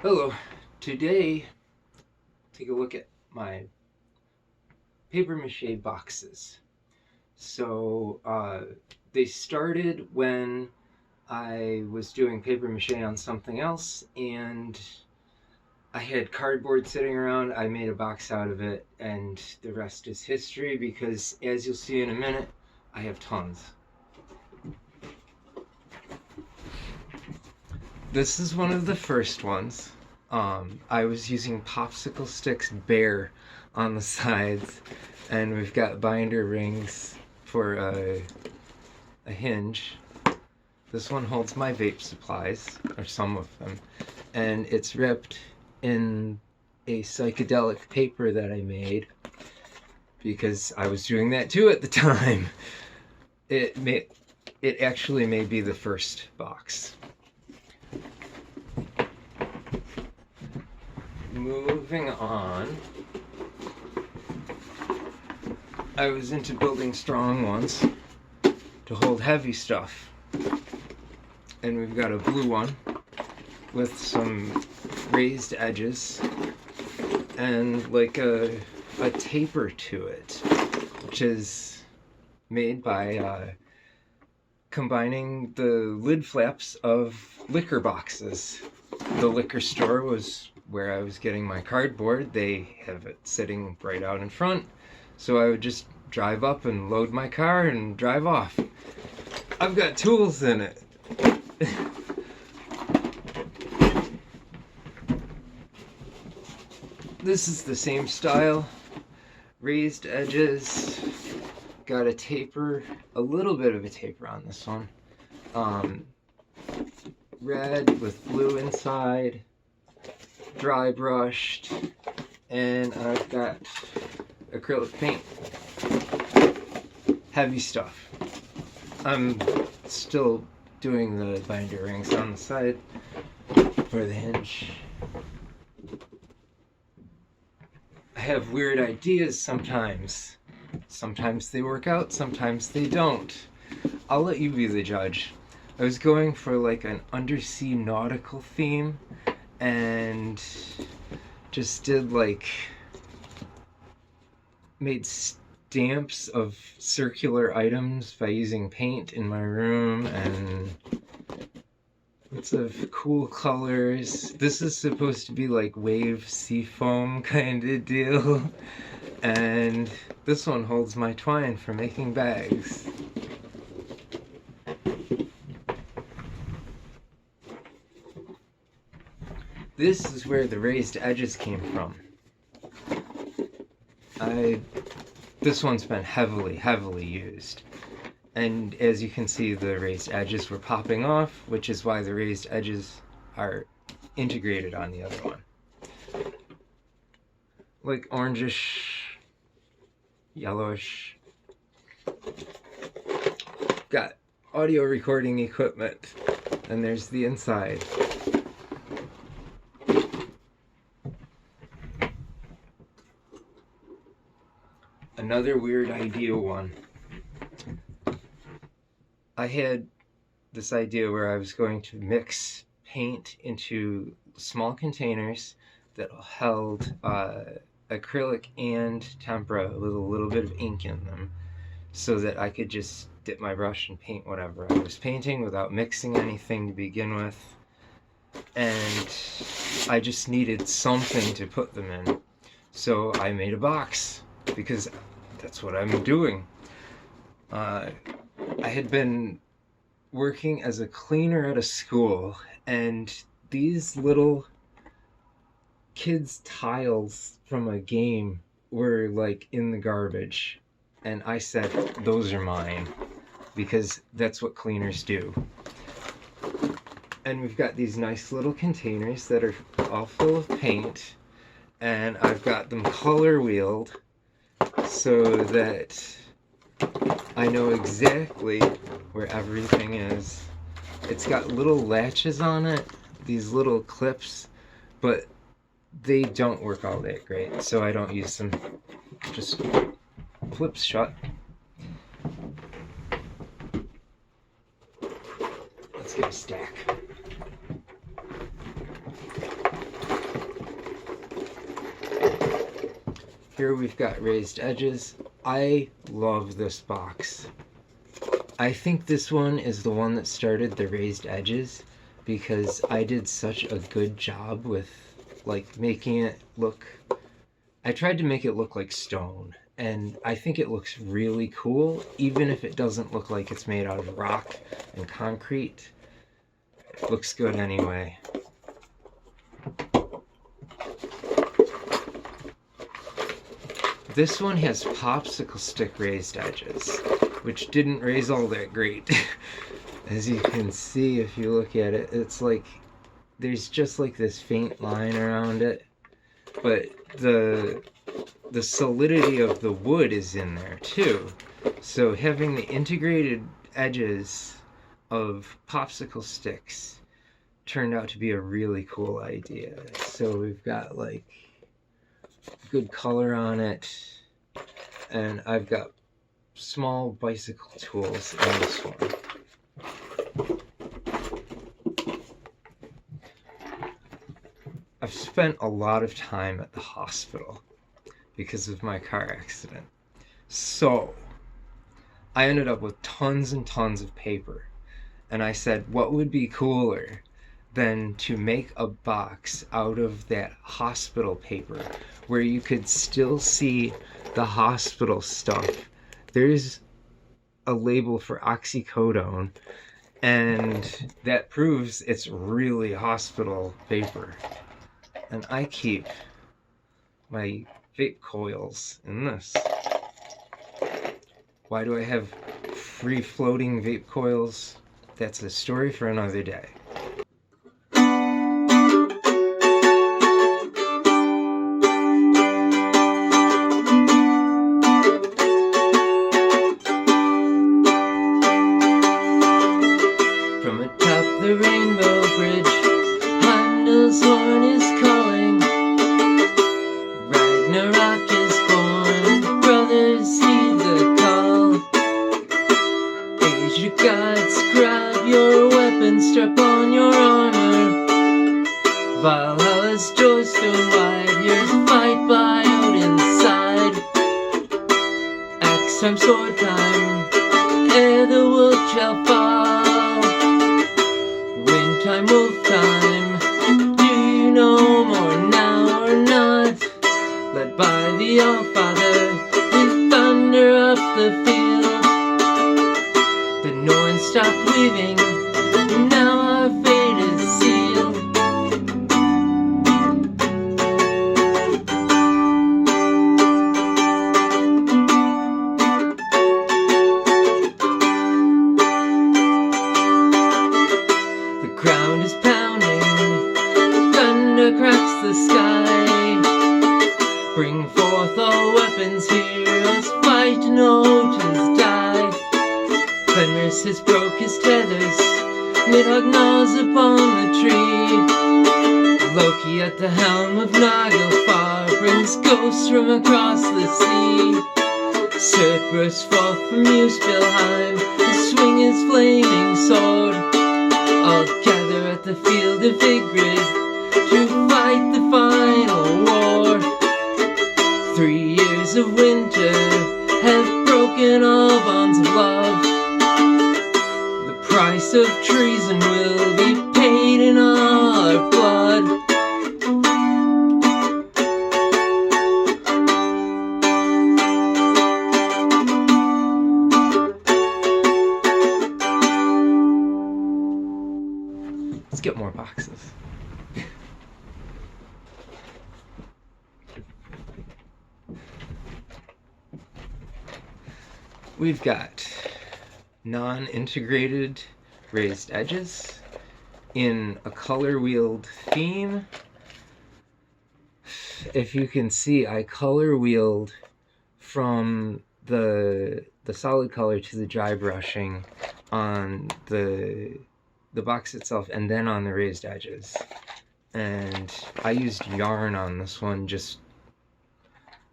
Hello. Today, take a look at my paper mache boxes. So, they started when I was doing paper mache on something else, and I had cardboard sitting around. I made a box out of it, and the rest is history because, as you'll see in a minute, I have tons. This is one of the first ones. I was using popsicle sticks bare on the sides, and we've got binder rings for a hinge. This one holds my vape supplies, or some of them, and it's wrapped in a psychedelic paper that I made because I was doing that too at the time. It actually may be the first box. Moving on, I was into building strong ones to hold heavy stuff. And we've got a blue one with some raised edges and like a taper to it, which is made by combining the lid flaps of liquor boxes. The liquor store was where I was getting my cardboard. They have it sitting right out in front, so I would just drive up and load my car and drive off. I've got tools in it. This is the same style, raised edges, got a taper, a little bit of a taper on this one. Red with blue inside, dry brushed, and I've got acrylic paint. Heavy stuff. I'm still doing the binder rings on the side for the hinge. I have weird ideas sometimes. Sometimes they work out, sometimes they don't. I'll let you be the judge. I was going for like an undersea nautical theme and just did like made stamps of circular items by using paint in my room and lots of cool colors. This is supposed to be like wave seafoam kind of deal. And this one holds my twine for making bags. This is where the raised edges came from. This one's been heavily used. And as you can see, the raised edges were popping off, which is why the raised edges are integrated on the other one. Like orangish, yellowish. Got audio recording equipment, and there's the inside. Another weird idea one. I had this idea where I was going to mix paint into small containers that held acrylic and tempera with a little bit of ink in them so that I could just dip my brush and paint whatever I was painting without mixing anything to begin with. And I just needed something to put them in. So I made a box because that's what I'm doing. I had been working as a cleaner at a school, and these little kids' tiles from a game were like in the garbage. And I said, those are mine, because that's what cleaners do. And we've got these nice little containers that are all full of paint, and I've got them color wheeled so that I know exactly where everything is. It's got little latches on it, these little clips, but they don't work all that great, so I don't use them. Just flips shut. Let's get a stack. Here we've got raised edges. I love this box. I think this one is the one that started the raised edges because I did such a good job with like making it look, I tried to make it look like stone, and I think it looks really cool even if it doesn't look like it's made out of rock and concrete. It looks good anyway. This one has popsicle stick raised edges, which didn't raise all that great. As you can see if you look at it, it's like there's just like this faint line around it, but the solidity of the wood is in there too. So having the integrated edges of popsicle sticks turned out to be a really cool idea. So we've got like good color on it, and I've got small bicycle tools in this one. I've spent a lot of time at the hospital because of my car accident, so I ended up with tons and tons of paper, and I said what would be cooler than to make a box out of that hospital paper where you could still see the hospital stuff. There's a label for oxycodone, and that proves it's really hospital paper. And I keep my vape coils in this. Why do I have free floating vape coils? That's a story for another day. From atop the Rainbow Bridge, Heimdall's horn is calling. Ragnarok is born, brothers heed the call. Asia gods, grab your weapons, strap on your armor. Valhalla's doors still wide, here's a fight by Odin's side. Axe time, sword time, ere the wolf shall fall. Wind time, wolf time, do you know more now or not? Led by the All-Father, we thunder up the field. The Norns stopped weaving, now our fate is sealed. The ground is pounding, thunder cracks the sky. Bring forth all weapons, heroes fight, no Jotuns die. Fenris has broke his tethers, Nidhogg gnaws upon the tree. Loki at the helm of Naglfar brings ghosts from across the sea. Surt bursts forth from Muspelheim to swing his flaming sword. All gather at the field of Vigrid to fight the final war. 3 years of winter have broken all bonds of love. The price of treason will be paid in all our blood. Let's get more boxes. We've got non-integrated raised edges in a color wheeled theme. If you can see, I color wheeled from the solid color to the dry brushing on the box itself and then on the raised edges. And I used yarn on this one just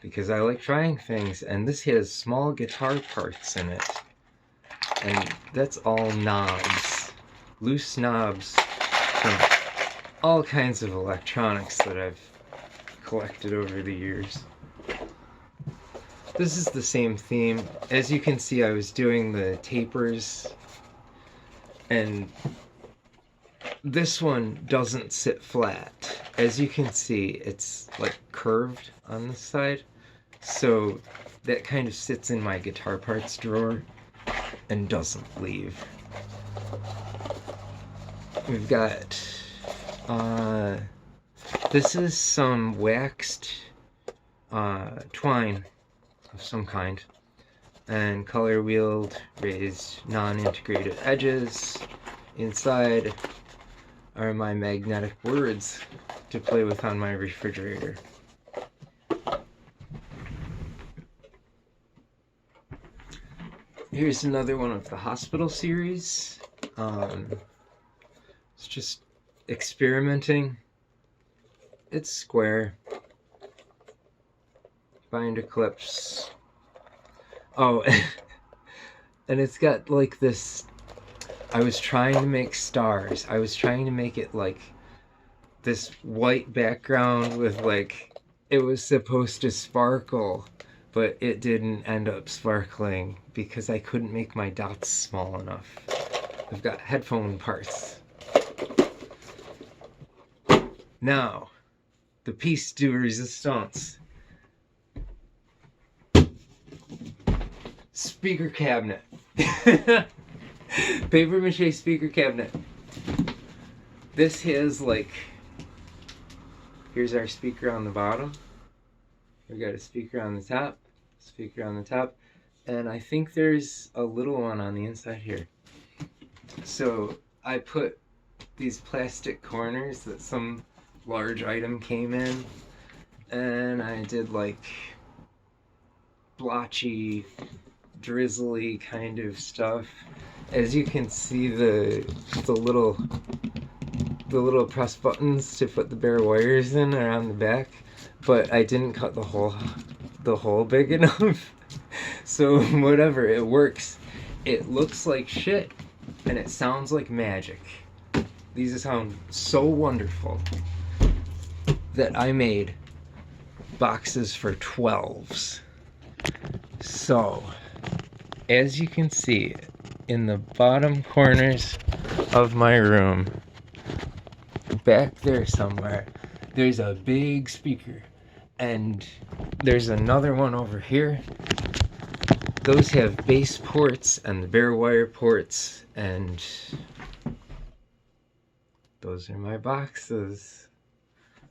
because I like trying things, and this has small guitar parts in it, and that's all knobs, loose knobs from all kinds of electronics that I've collected over the years. This is the same theme. As you can see, I was doing the tapers, and this one doesn't sit flat. As you can see, it's like curved on this side, so that kind of sits in my guitar parts drawer and doesn't leave. We've got this is some waxed twine of some kind, and color wheeled raised non-integrated edges. Inside are my magnetic words to play with on my refrigerator. Here's another one of the hospital series. It's just experimenting. It's square. Binder clips. Oh, and it's got like this. I was trying to make stars. I was trying to make it like this white background with like, it was supposed to sparkle, but it didn't end up sparkling because I couldn't make my dots small enough. I've got headphone parts. Now, the piece de resistance. Speaker cabinet. Paper mache speaker cabinet. This has like, here's our speaker on the bottom. We got a speaker on the top, speaker on the top, and I think there's a little one on the inside here. So I put these plastic corners that some large item came in, and I did like blotchy, drizzly kind of stuff. As you can see, the little press buttons to put the bare wires in are on the back, but I didn't cut the hole big enough. So whatever, it works. It looks like shit, and it sounds like magic. These sound so wonderful that I made boxes for 12s. So, as you can see, in the bottom corners of my room, back there somewhere, there's a big speaker, and there's another one over here. Those have bass ports and the bare wire ports, and those are my boxes.